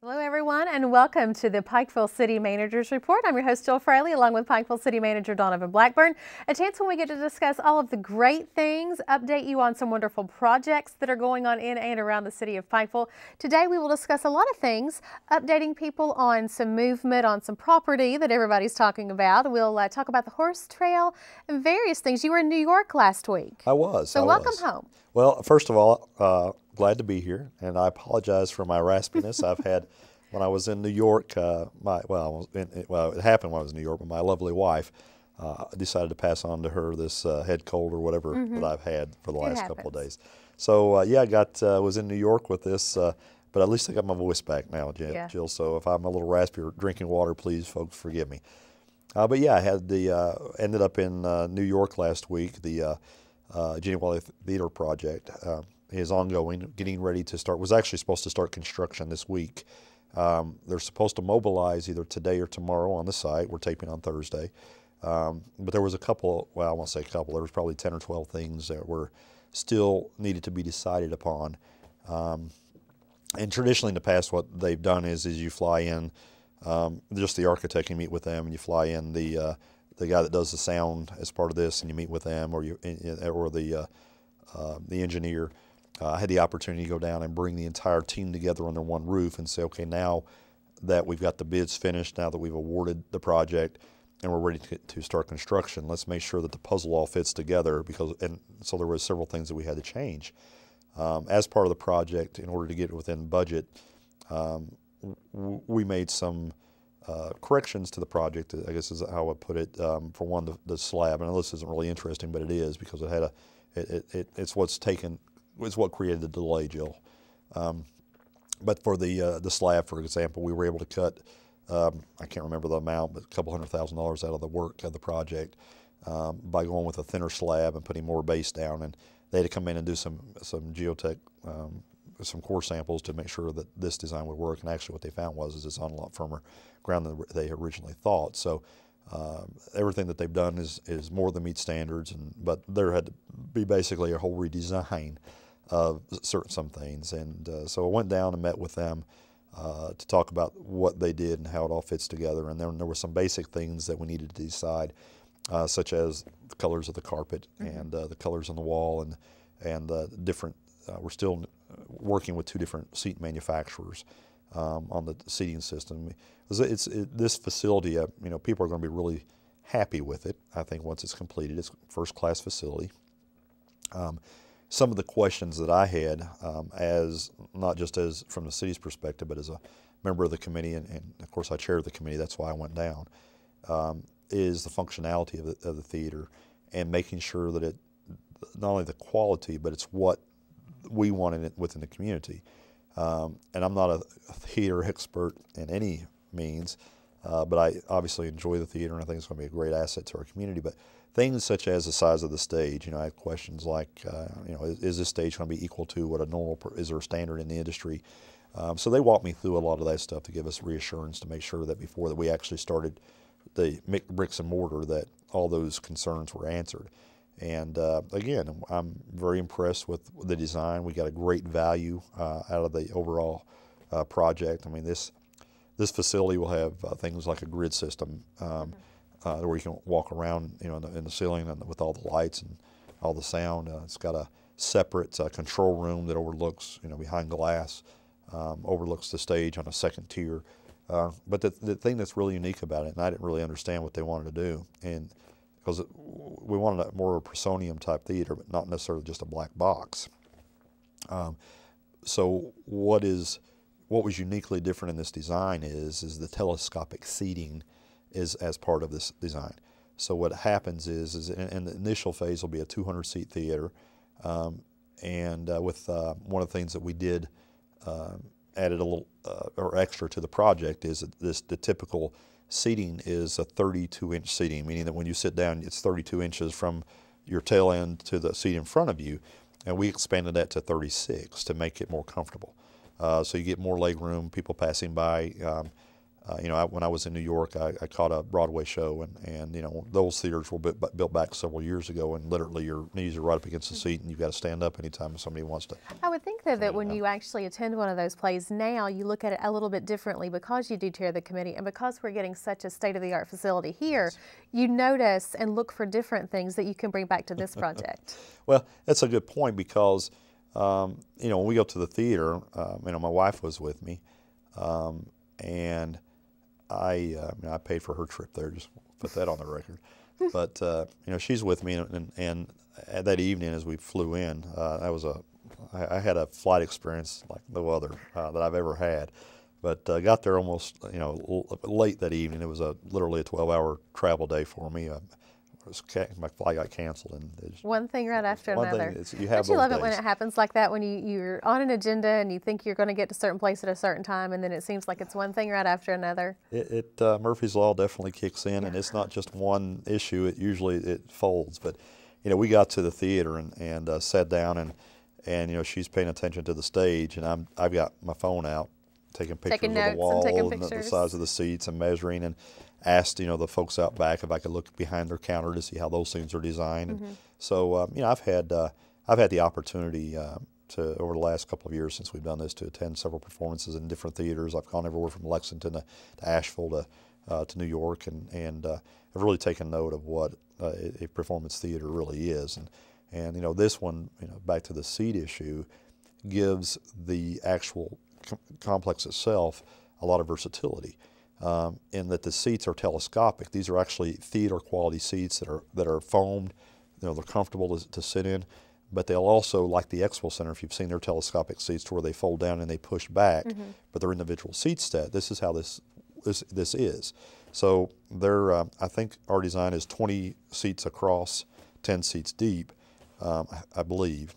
Hello, everyone, and welcome to the Pikeville City Managers Report. I'm your host, Jill Fraley, along with Pikeville City Manager Donovan Blackburn. A chance when we get to discuss all of the great things, update you on some wonderful projects that are going on in and around the city of Pikeville. Today, we will discuss a lot of things, updating people on some movement on some property that everybody's talking about. We'll talk about the horse trail and various things. You were in New York last week. I was. So welcome home. Well, first of all, glad to be here, and I apologize for my raspiness. I've had, when I was in New York, it happened when I was in New York, but my lovely wife decided to pass on to her this head cold or whatever that I've had for the last couple of days. So yeah, I was in New York with this, but at least I got my voice back now, Jill. So if I'm a little raspy or drinking water, please, folks, forgive me. But yeah, I had ended up in New York last week. The Jenny Wally Theater project is ongoing, getting ready to start. Was actually supposed to start construction this week. They're supposed to mobilize either today or tomorrow on the site. We're taping on Thursday. But there was a couple, well, I won't say a couple, there was probably 10 or 12 things that were still needed to be decided upon. And traditionally in the past, what they've done is you fly in, just the architect, you meet with them, and you fly in the guy that does the sound as part of this, and you meet with them, or the engineer. I had the opportunity to go down and bring the entire team together under one roof and say, okay, now that we've got the bids finished, now that we've awarded the project, and we're ready to start construction, let's make sure that the puzzle all fits together. And so there were several things that we had to change as part of the project in order to get it within budget. We made some corrections to the project, I guess is how I would put it. For one, the slab, and this isn't really interesting, but it is, because it had it's what created the delay, Jill. But for the slab, for example, we were able to cut, I can't remember the amount, but a couple $100,000 out of the work of the project by going with a thinner slab and putting more base down. And they had to come in and do some geotech, some core samples to make sure that this design would work. And actually what they found was it's on a lot firmer ground than they originally thought. So everything that they've done is more than meet standards, but there had to be basically a whole redesign of some things. And so I went down and met with them to talk about what they did and how it all fits together. And then there were some basic things that we needed to decide, such as the colors of the carpet and the colors on the wall, and different. We're still working with two different seat manufacturers on the seating system. This facility, people are going to be really happy with it. I think once it's completed, it's a first-class facility. Some of the questions that I had, as not just as from the city's perspective, but as a member of the committee, and of course I chair the committee, that's why I went down, is the functionality of the theater, and making sure that it, not only the quality, but it's what we want in it within the community. And I'm not a theater expert in any means, but I obviously enjoy the theater, and I think it's going to be a great asset to our community. But things such as the size of the stage, I have questions like, is this stage going to be equal to what a normal, is there a standard in the industry? So they walked me through a lot of that stuff to give us reassurance to make sure that before that we actually started the bricks and mortar, that all those concerns were answered. And again, I'm very impressed with the design. We got a great value out of the overall project. I mean, this facility will have things like a grid system where you can walk around, in the ceiling and with all the lights and all the sound. It's got a separate control room that overlooks, behind glass, overlooks the stage on a second tier. But the thing that's really unique about it, and I didn't really understand what they wanted to do, and because we wanted more of a proscenium type theater, but not necessarily just a black box. So what was uniquely different in this design is the telescopic seating is as part of this design. So what happens is in the initial phase will be a 200-seat theater, and with one of the things that we did added a little or extra to the project is that the typical seating is a 32-inch seating, meaning that when you sit down, it's 32 inches from your tail end to the seat in front of you, and we expanded that to 36 to make it more comfortable. So you get more leg room, people passing by. When I was in New York, I caught a Broadway show, and those theaters were built back several years ago, and literally your knees are right up against the seat, and you've got to stand up anytime somebody wants to. I would think though that when you actually attend one of those plays now, you look at it a little bit differently because you do chair the committee, and because we're getting such a state-of-the-art facility here, you notice and look for different things that you can bring back to this project. Well, that's a good point because when we go to the theater, my wife was with me, and I paid for her trip there, just put that on the record. But she's with me, and that evening as we flew in, I had a flight experience like no other that I've ever had. But got there almost late that evening. It was literally a 12-hour travel day for me. My flight got canceled, and one thing right after another. Don't you love it when it happens like that? When you're on an agenda and you think you're going to get to a certain place at a certain time, and then it seems like it's one thing right after another. Murphy's Law definitely kicks in, and it's not just one issue. It folds. But we got to the theater and sat down, and she's paying attention to the stage, and I've got my phone out, taking pictures of the wall and the size of the seats and measuring, and asked the folks out back if I could look behind their counter to see how those things are designed. And so I've had the opportunity to, over the last couple of years since we've done this, to attend several performances in different theaters. I've gone everywhere from Lexington to Asheville to New York, and I've really taken note of what a performance theater really is. And this one, back to the seat issue, gives the actual complex itself a lot of versatility, in that the seats are telescopic. These are actually theater quality seats that are foamed. They're comfortable to sit in, but they'll also, like the Expo Center, if you've seen their telescopic seats to where they fold down and they push back, but they're individual seat set. This is how this is. So I think our design is 20 seats across, 10 seats deep, I believe,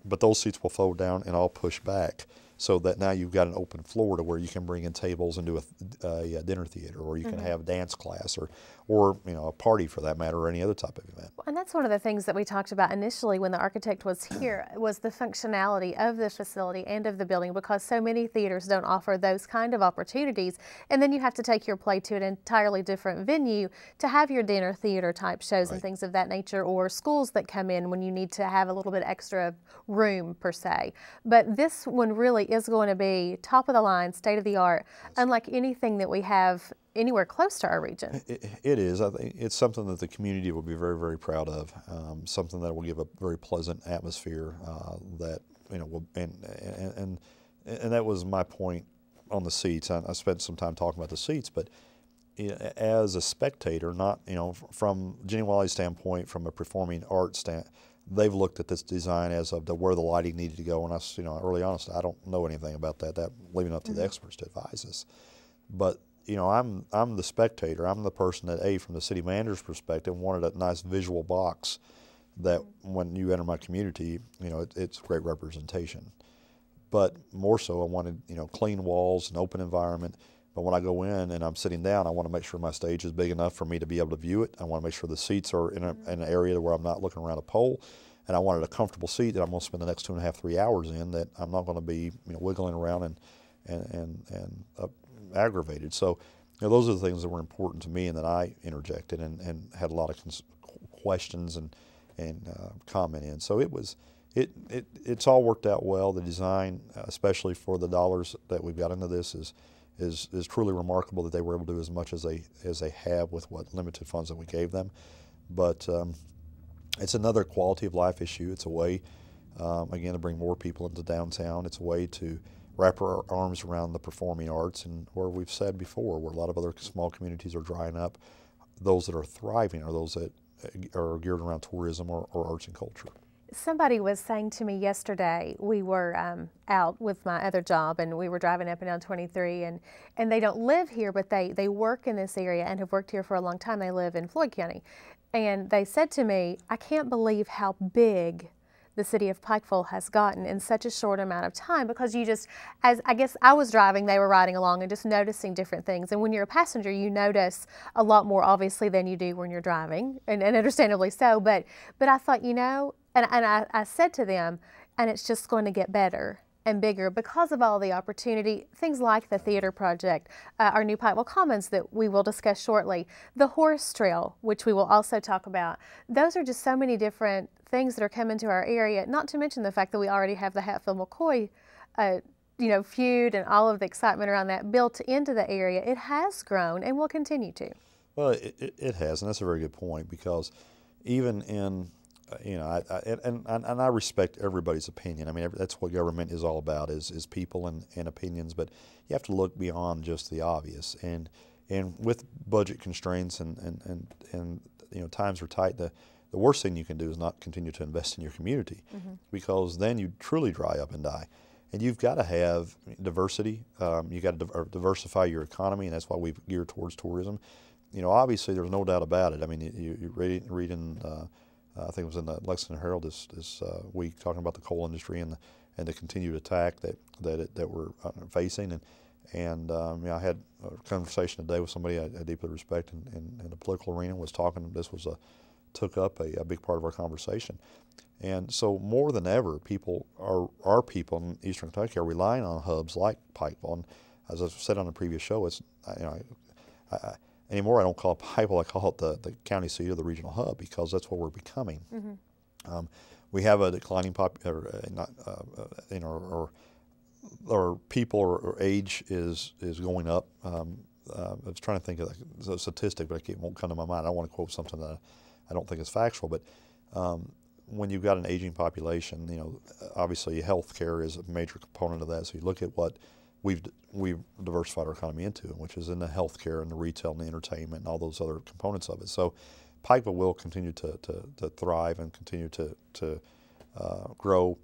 but those seats will fold down and all push back, so that now you've got an open floor to where you can bring in tables and do a dinner theater, or you can have dance class, or a party for that matter, or any other type of event. And that's one of the things that we talked about initially when the architect was here, was the functionality of the facility and of the building, because so many theaters don't offer those kind of opportunities, and then you have to take your play to an entirely different venue to have your dinner theater type shows and things of that nature, or schools that come in when you need to have a little bit extra room per se. But this one really is going to be top of the line, state of the art, unlike anything that we have anywhere close to our region. It is. I think it's something that the community will be very, very proud of. Something that will give a very pleasant atmosphere. That will, and that was my point on the seats. I spent some time talking about the seats, but as a spectator, not from Jenny Wiley's standpoint, from a performing arts standpoint, they've looked at this design as of where the lighting needed to go, and early honestly, I don't know anything about that. That leaving up to the experts to advise us. But I'm the spectator. I'm the person that, from the city manager's perspective, wanted a nice visual box that when you enter my community, it's great representation. But more so, I wanted clean walls, an open environment. But when I go in and I'm sitting down, I want to make sure my stage is big enough for me to be able to view it. I want to make sure the seats are in an area where I'm not looking around a pole. And I wanted a comfortable seat that I'm going to spend the next 2.5, 3 hours in, that I'm not going to be wiggling around and aggravated. So those are the things that were important to me and that I interjected and had a lot of questions and comment in. So it's all worked out well. The design, especially for the dollars that we've got into this, is truly remarkable that they were able to do as much as they have with what limited funds that we gave them. But it's another quality of life issue. It's a way, again, to bring more people into downtown. It's a way to wrap our arms around the performing arts, and where we've said before, where a lot of other small communities are drying up, those that are thriving are those that are geared around tourism or arts and culture. Somebody was saying to me yesterday, we were out with my other job, and we were driving up and down 23, and they don't live here, but they work in this area and have worked here for a long time. They live in Floyd County. And they said to me, I can't believe how big the city of Pikeville has gotten in such a short amount of time, because as I guess I was driving, they were riding along and just noticing different things. And when you're a passenger, you notice a lot more obviously than you do when you're driving, and understandably so. But I thought, and I said to them, and it's just going to get better and bigger because of all the opportunity, things like the theater project, our new Pikeville Commons that we will discuss shortly, the horse trail, which we will also talk about. Those are just so many different things that are coming to our area, not to mention the fact that we already have the Hatfield-McCoy feud and all of the excitement around that built into the area. It has grown and will continue to. Well, it has, and that's a very good point, because even in, I respect everybody's opinion. I mean, that's what government is all about, is people and opinions, but you have to look beyond just the obvious. And with budget constraints and times are tight, the worst thing you can do is not continue to invest in your community, because then you truly dry up and die. And you've got to have diversity. You've got to diversify your economy, and that's why we've geared towards tourism. Obviously, there's no doubt about it. I mean, you read in, I think it was in the Lexington Herald this week, talking about the coal industry and the continued attack that we're facing. And I had a conversation today with somebody I deeply respect in the political arena. Was talking. This was took up a big part of our conversation. And so more than ever, our people in Eastern Kentucky are relying on hubs like Pikeville. And as I've said on a previous show, it's anymore I don't call it Pikeville, I call it the county seat or the regional hub, because that's what we're becoming. We have a declining our people or age is going up. I was trying to think of a statistic, but it won't come to my mind. I don't want to quote something that I don't think is factual, but when you've got an aging population, obviously health care is a major component of that. So you look at what we've diversified our economy into, which is in the health care and the retail and the entertainment and all those other components of it. So Pikeville will continue to thrive and continue to grow.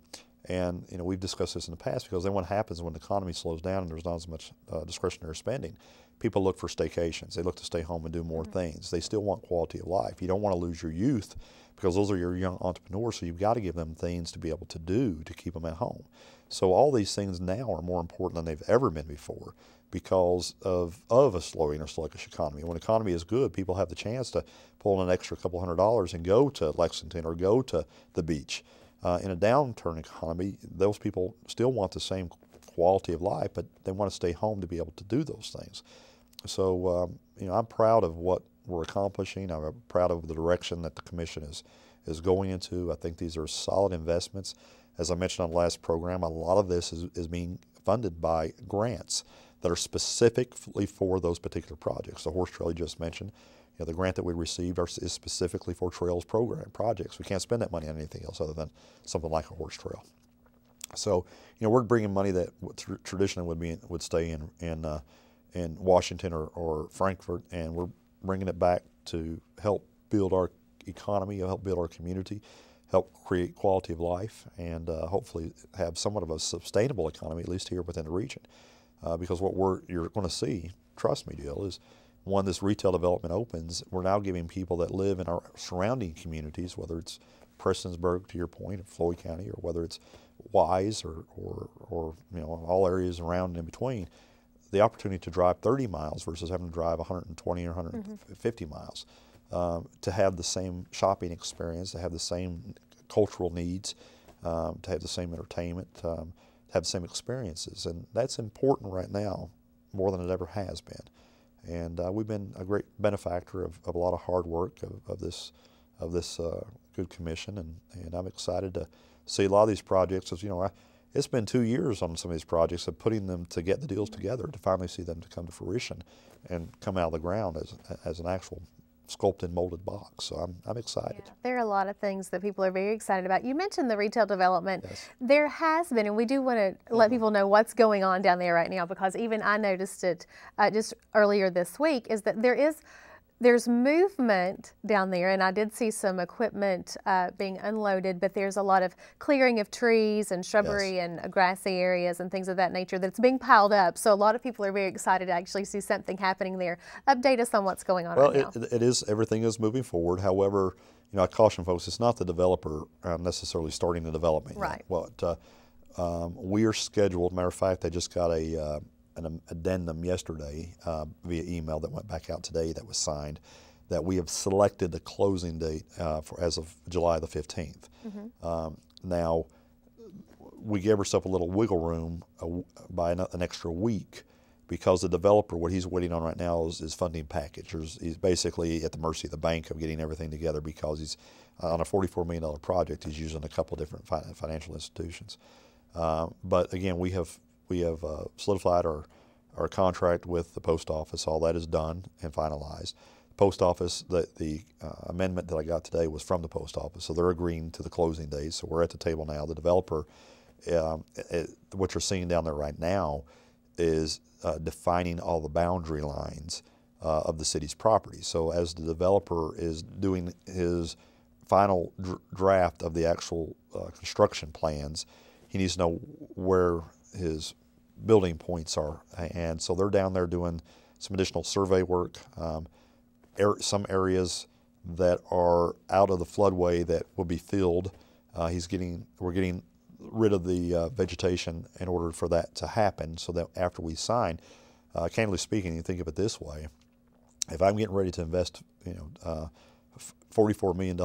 And we've discussed this in the past, because then what happens when the economy slows down and there's not as much discretionary spending? People look for staycations. They look to stay home and do more things. They still want quality of life. You don't want to lose your youth, because those are your young entrepreneurs, so you've got to give them things to be able to do to keep them at home. So all these things now are more important than they've ever been before, because of a slowing or sluggish economy. When the economy is good, people have the chance to pull in an extra couple $100 and go to Lexington or go to the beach. In a downturn economy, those people still want the same quality of life, but they want to stay home to be able to do those things. So I'm proud of what we're accomplishing. I'm proud of the direction that the commission is going into. I think these are solid investments. As I mentioned on the last program, a lot of this is being funded by grants that are specifically for those particular projects. The horse trail you just mentioned, the grant that we received is specifically for trails projects. We can't spend that money on anything else other than something like a horse trail. So, we're bringing money that traditionally would stay in Washington or Frankfort, and we're bringing it back to help build our economy, help build our community, help create quality of life, and hopefully have somewhat of a sustainable economy, at least here within the region. Because what you're going to see, trust me, Jill, is when this retail development opens, we're now giving people that live in our surrounding communities, whether it's Prestonsburg, to your point, or Floyd County, or whether it's Wise or all areas around and in between, the opportunity to drive 30 miles versus having to drive 120 or 150 miles, to have the same shopping experience, to have the same cultural needs, to have the same entertainment, to have the same experiences. And that's important right now more than it ever has been. And we've been a great benefactor of a lot of hard work of this good commission, and I'm excited to see a lot of these projects. As it's been 2 years on some of these projects of putting them to get the deals together to finally see them to come to fruition and come out of the ground as an actual sculpted, molded box. So I'm excited. Yeah, there are a lot of things that people are very excited about. You mentioned the retail development. Yes. There has been, and we do want to let people know what's going on down there right now, because even I noticed it just earlier this week, is that there's movement down there, and I did see some equipment being unloaded, but there's a lot of clearing of trees and shrubbery and grassy areas and things of that nature that's being piled up. So a lot of people are very excited to actually see something happening there. Update us on what's going on right now. Well, everything is moving forward. However, I caution folks, it's not the developer necessarily starting the development. Right. But we are scheduled. Matter of fact, they just got an addendum yesterday via email that went back out today that was signed, that we have selected the closing date as of July the 15th. Now, we gave ourselves a little wiggle room by an extra week, because the developer, what he's waiting on right now is funding package. He's basically at the mercy of the bank of getting everything together, because he's on a $44 million project. He's using a couple of different financial institutions. But again, we have solidified our contract with the post office. All that is done and finalized. The post office, the amendment that I got today was from the post office, so they're agreeing to the closing date. So we're at the table now. The developer, what you're seeing down there right now is defining all the boundary lines of the city's property. So as the developer is doing his final draft of the actual construction plans, he needs to know where his building points are. And so they're down there doing some additional survey work, some areas that are out of the floodway that will be filled. We're getting rid of the vegetation in order for that to happen, so that after we sign, candidly speaking, you think of it this way: if I'm getting ready to invest, $44 million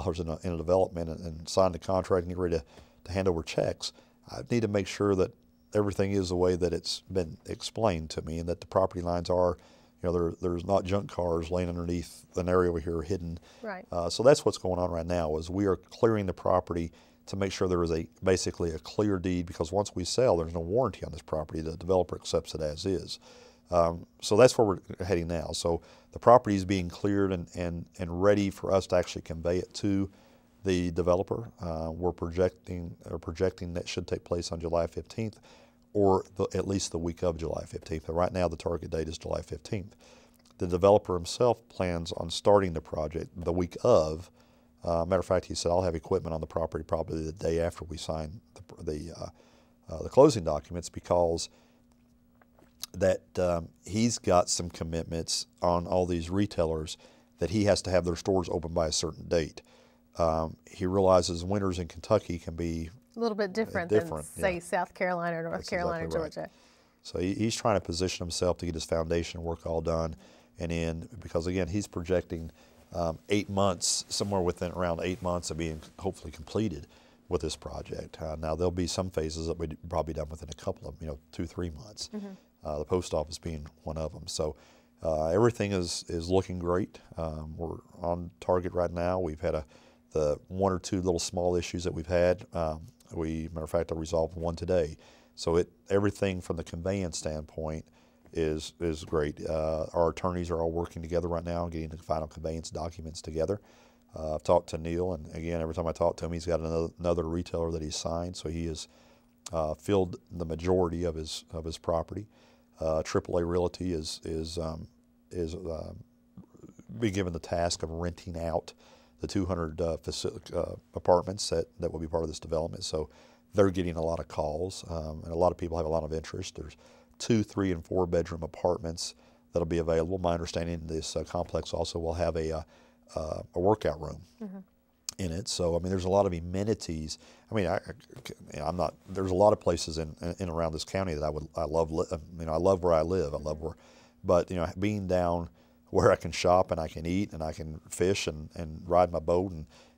in a development and sign the contract and get ready to hand over checks, I need to make sure that everything is the way that it's been explained to me, and that the property lines are, there's not junk cars laying underneath an area over here hidden. Right. So that's what's going on right now, is we are clearing the property to make sure there is basically a clear deed, because once we sell, there's no warranty on this property. The developer accepts it as is. So that's where we're heading now. So the property is being cleared and ready for us to actually convey it to the developer. We're projecting that should take place on July 15th, or at least the week of July 15th. But right now, the target date is July 15th. The developer himself plans on starting the project the week of. Matter of fact, he said, I'll have equipment on the property probably the day after we sign the closing documents, because that he's got some commitments on all these retailers that he has to have their stores open by a certain date. He realizes winters in Kentucky can be a little bit different than, say, South Carolina or North Carolina, exactly Georgia. Right. So he's trying to position himself to get his foundation work all done, and in, because again, he's projecting 8 months, somewhere within around 8 months of being hopefully completed with this project. Now there'll be some phases that we'd probably done within a couple of, 2-3 months. Mm-hmm. The post office being one of them. So everything is looking great. We're on target right now. We've had the 1 or 2 little small issues that we've had. Matter of fact, I resolved one today. So everything from the conveyance standpoint is great. Our attorneys are all working together right now, getting the final conveyance documents together. I've talked to Neil, and again, every time I talk to him, he's got another retailer that he's signed, so he has filled the majority of his property. AAA Realty is being given the task of renting out the 200 apartments that will be part of this development. So they're getting a lot of calls, and a lot of people have a lot of interest. There's 2, 3, and 4 bedroom apartments that'll be available. My understanding, this complex also will have a workout room in it. So I mean, there's a lot of amenities. I mean, I'm not. There's a lot of places in around this county that I love. I love where I live. I love where, but being down where I can shop and I can eat and I can fish and ride my boat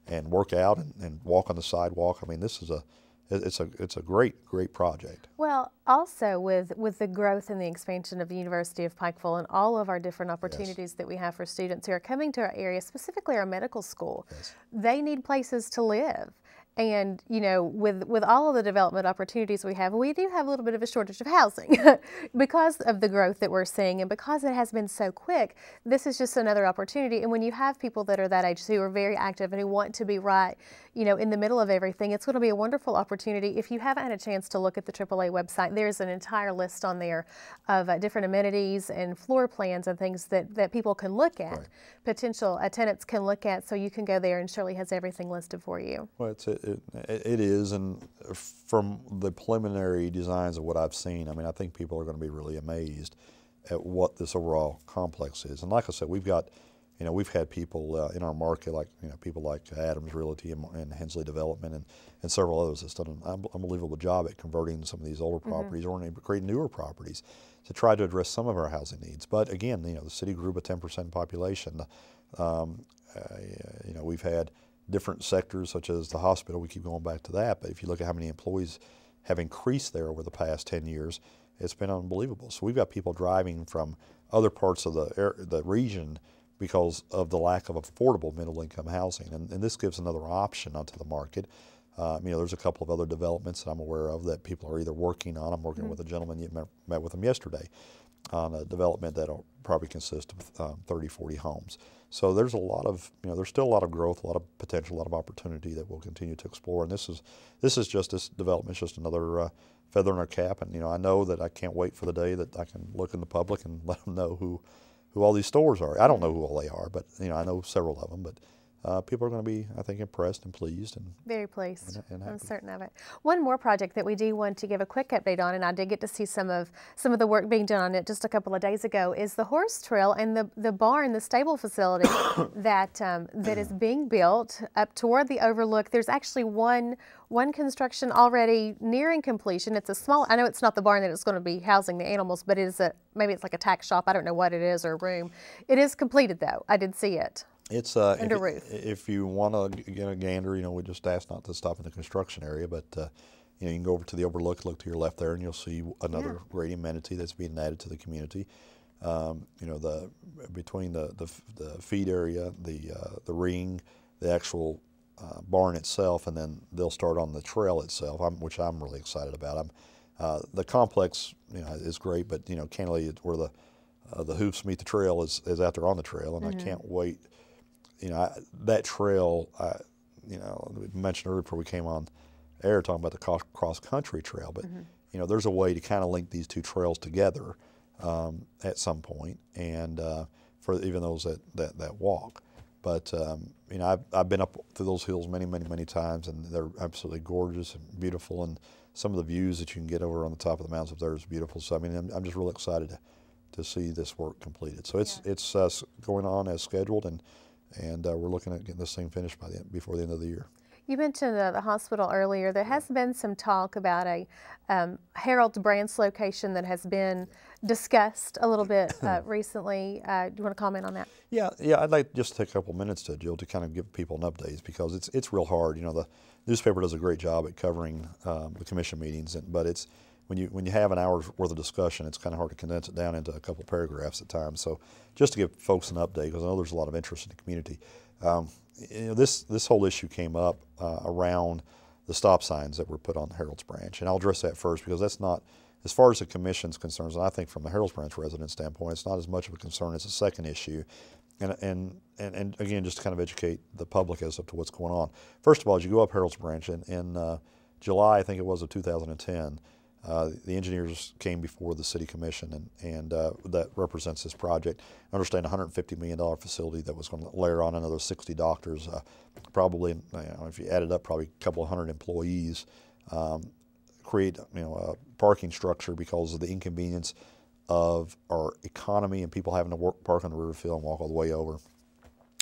and work out and walk on the sidewalk. I mean, it's a great project. Well, also with the growth and the expansion of the University of Pikeville and all of our different opportunities that we have for students who are coming to our area, specifically our medical school, they need places to live. And, with all of the development opportunities we do have a little bit of a shortage of housing because of the growth that we're seeing, and because it has been so quick. This is just another opportunity. And when you have people that are that age who are very active and who want to be right, in the middle of everything, it's going to be a wonderful opportunity. If you haven't had a chance to look at the AAA website, there's an entire list on there of different amenities and floor plans and things that people can look at, potential tenants can look at, so you can go there, and Shirley has everything listed for you. Well, it is, and from the preliminary designs of what I've seen, I mean, I think people are going to be really amazed at what this overall complex is. And like I said, we've got, we've had people in our market, like people like Adams Realty and Hensley Development and several others that's done an unbelievable job at converting some of these older properties or creating newer properties to try to address some of our housing needs. But again, the city grew by 10% population. We've had different sectors such as the hospital. We keep going back to that, but if you look at how many employees have increased there over the past 10 years. It's been unbelievable. So we've got people driving from other parts of the region because of the lack of affordable middle-income housing, and this gives another option onto the market. There's a couple of other developments that I'm aware of that people are either working on. I'm working with a gentleman, you met with him yesterday, on a development that'll probably consist of 30, 40 homes. So there's a lot of, there's still a lot of growth, a lot of potential, a lot of opportunity that we'll continue to explore. And this development is just another feather in our cap. And I know that I can't wait for the day that I can look in the public and let them know who all these stores are. I don't know who all they are, but I know several of them. But people are going to be, I think, impressed and pleased. And very pleased. And I'm certain of it. One more project that we do want to give a quick update on, and I did get to see some of the work being done on it just a couple of days ago, is the horse trail and the barn, the stable facility that is being built up toward the overlook. There's actually one construction already nearing completion. It's a small, I know it's not the barn that it's going to be housing the animals, but it is maybe it's like a tack shop. I don't know what it is, or a room. It is completed though. I did see it. It's under roof. If you want to get a gander, we just ask not to stop in the construction area, but you can go over to the overlook, look to your left there, and you'll see another great amenity that's being added to the community. Between the feed area, the ring, the actual barn itself, and then they'll start on the trail itself, which I'm really excited about. The complex, is great, but candidly, where the hoofs meet the trail is out there on the trail, and I can't wait. That trail, we mentioned earlier before we came on air talking about the cross-country trail, but there's a way to kind of link these two trails together at some point, and for even those that walk. But I've been up through those hills many times, and they're absolutely gorgeous and beautiful, and some of the views that you can get over on the top of the mountains up there is beautiful. So I'm just really excited to see this work completed. So it's going on as scheduled, and we're looking at getting this thing finished before the end of the year. You mentioned the hospital earlier. There has been some talk about a Harold's Branch location that has been discussed a little bit recently. Do you want to comment on that? Yeah. I'd like just to take a couple minutes, Jill, to kind of give people an update, because it's real hard. The newspaper does a great job at covering the commission meetings, but it's when you have an hour's worth of discussion, it's kind of hard to condense it down into a couple paragraphs at times. So just to give folks an update, because I know there's a lot of interest in the community. This whole issue came up around the stop signs that were put on Harold's Branch, and I'll address that first, because that's not, as far as the commission's concerned, and I think from the Harold's Branch resident standpoint, it's not as much of a concern as the second issue. And again, just to kind of educate the public as to what's going on. First of all, as you go up Harold's Branch in July, I think it was, of 2010. The engineers came before the city commission, and that represents this project. I understand a $150 million facility that was going to layer on another 60 doctors, probably, if you add it up, probably a couple of hundred employees, create a parking structure because of the inconvenience of our economy and people having to park on the Riverfield and walk all the way over.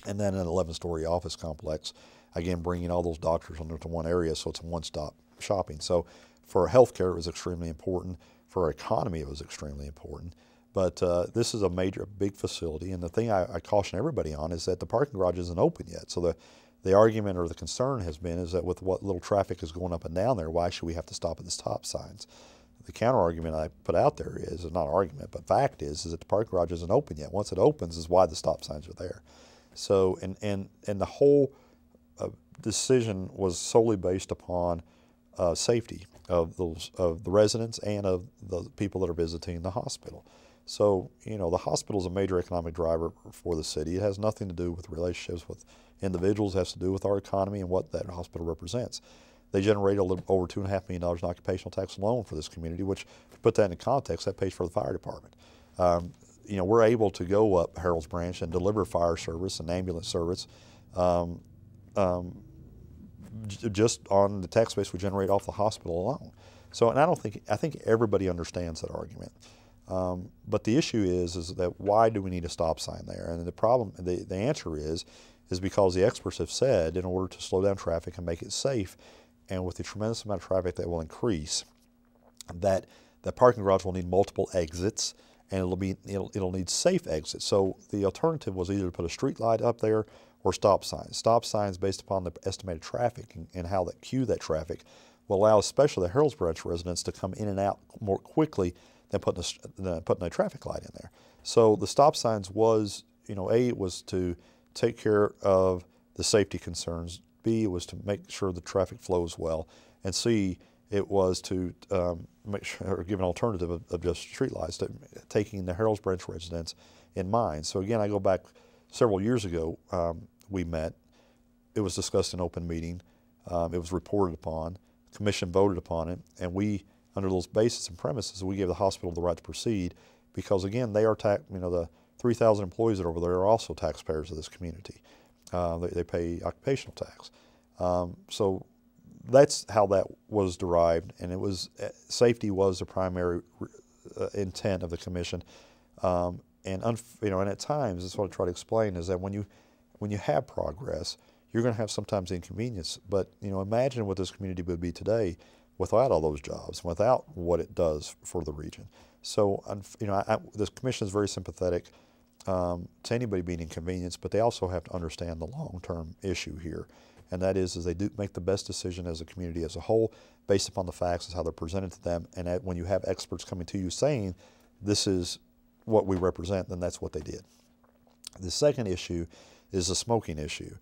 And then an 11-story office complex, again, bringing all those doctors into one area, so it's a one-stop shopping. So for healthcare, it was extremely important. For our economy, it was extremely important. But this is a big facility, and the thing I caution everybody on is that the parking garage isn't open yet. So the argument or the concern has been is that with what little traffic is going up and down there, why should we have to stop at the stop signs? The counter argument I put out there is not argument, but fact is that the parking garage isn't open yet. Once it opens is why the stop signs are there. So and the whole decision was solely based upon safety of the residents and of the people that are visiting the hospital. So the hospital is a major economic driver for the city. It has nothing to do with relationships with individuals. It has to do with our economy and what that hospital represents. They generate a little over $2.5 million in occupational tax alone for this community, which, to put that into context, that pays for the fire department. We're able to go up Harold's Branch and deliver fire service and ambulance service just on the tax base we generate off the hospital alone. So, and I think everybody understands that argument. But the issue is that why do we need a stop sign there? And the problem, the answer is because the experts have said in order to slow down traffic and make it safe, and with the tremendous amount of traffic that will increase, that the parking garage will need multiple exits, and it'll need safe exits. So the alternative was either to put a street light up there or stop signs. Stop signs based upon the estimated traffic and how that traffic will allow especially the Harold's Branch residents to come in and out more quickly than putting a traffic light in there. So the stop signs was, A, it was to take care of the safety concerns. B, it was to make sure the traffic flows well. And C, it was to make sure, or give an alternative of just street lights, to taking the Harold's Branch residents in mind. So again, I go back several years ago, we met. It was discussed in open meeting. It was reported upon. The commission voted upon it, and we, under those basis and premises, we gave the hospital the right to proceed because, again, they are the 3,000 employees that are over there are also taxpayers of this community. They pay occupational tax. So that's how that was derived, and it was safety was the primary intent of the commission. And at times, that's what I try to explain is that when you have progress, you're going to have sometimes inconvenience. But imagine what this community would be today without all those jobs, without what it does for the region. So this commission is very sympathetic to anybody being inconvenienced, but they also have to understand the long-term issue here, and that is they do make the best decision as a community as a whole based upon the facts as how they're presented to them. And when you have experts coming to you saying this is what we represent, then that's what they did. The second issue is the smoking issue,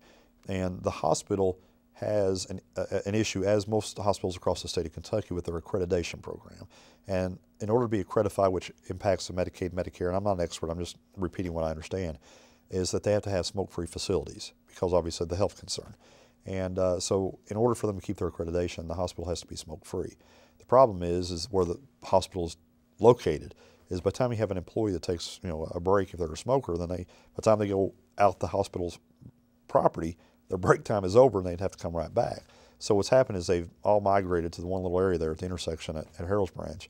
and the hospital has an issue, as most hospitals across the state of Kentucky, with their accreditation program. And in order to be accredited, which impacts the Medicaid, Medicare, and I'm not an expert, I'm just repeating what I understand, is that they have to have smoke-free facilities because obviously the health concern. And so in order for them to keep their accreditation, the hospital has to be smoke-free. The problem is where the hospital is located is by the time you have an employee that takes a break, if they're a smoker, then by the time they go out the hospital's property, their break time is over and they'd have to come right back. So what's happened is they've all migrated to the one little area there at the intersection at Harold's Branch,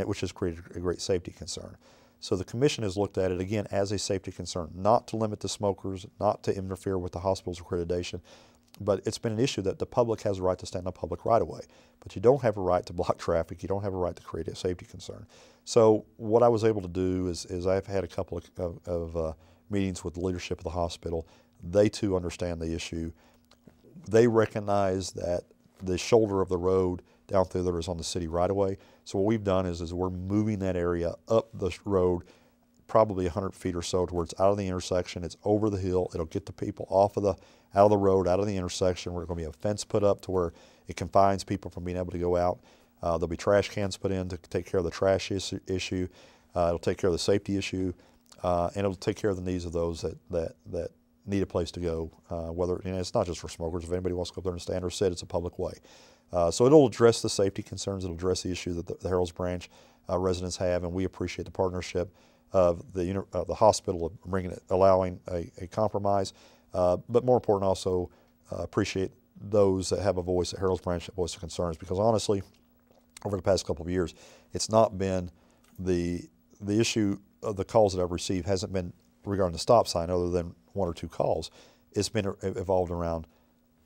which has created a great safety concern. So the commission has looked at it again as a safety concern, not to limit the smokers, not to interfere with the hospital's accreditation, but it's been an issue that the public has a right to stand on public right-of-way. But you don't have a right to block traffic, you don't have a right to create a safety concern. So what I was able to do is I've had a couple of meetings with the leadership of the hospital. They too understand the issue. They recognize that the shoulder of the road down through there is on the city right-of-way. So what we've done is we're moving that area up the road probably 100 feet or so to where it's out of the intersection, it's over the hill, it'll get the people out of the road, out of the intersection. We're going to be a fence put up to where it confines people from being able to go out. There'll be trash cans put in to take care of the trash issue. It'll take care of the safety issue, and it'll take care of the needs of those that need a place to go. Whether it's not just for smokers. If anybody wants to go up there and stand or sit, it's a public way. So it'll address the safety concerns. It'll address the issue that the Harold's Branch residents have, and we appreciate the partnership of the hospital of allowing a compromise. But more important, also appreciate those that have a voice at Harold's Branch that voice their concerns, because honestly, over the past couple of years, it's not been the issue of the calls that I've received hasn't been regarding the stop sign, other than one or two calls. It's been evolved around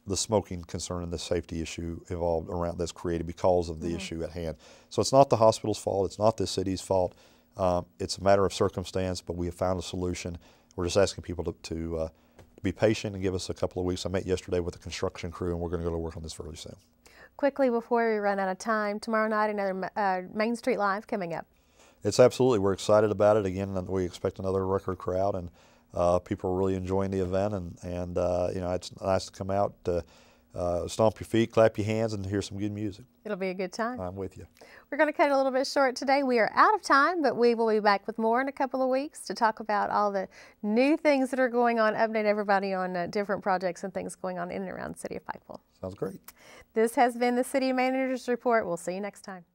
the smoking concern and the safety issue evolved around that's created because of the issue at hand. So it's not the hospital's fault. It's not the city's fault. It's a matter of circumstance, but we have found a solution. We're just asking people to be patient and give us a couple of weeks. I met yesterday with the construction crew, and we're going to go to work on this fairly soon. Quickly before we run out of time, tomorrow night another Main Street Live coming up. It's absolutely, we're excited about it. Again, we expect another record crowd, and people are really enjoying the event, and it's nice to come out, stomp your feet, clap your hands, and hear some good music. It'll be a good time. I'm with you. We're going to cut it a little bit short today. We are out of time, but we will be back with more in a couple of weeks to talk about all the new things that are going on, update everybody on different projects and things going on in and around the city of Pikeville. Sounds great. This has been the City Manager's Report. We'll see you next time.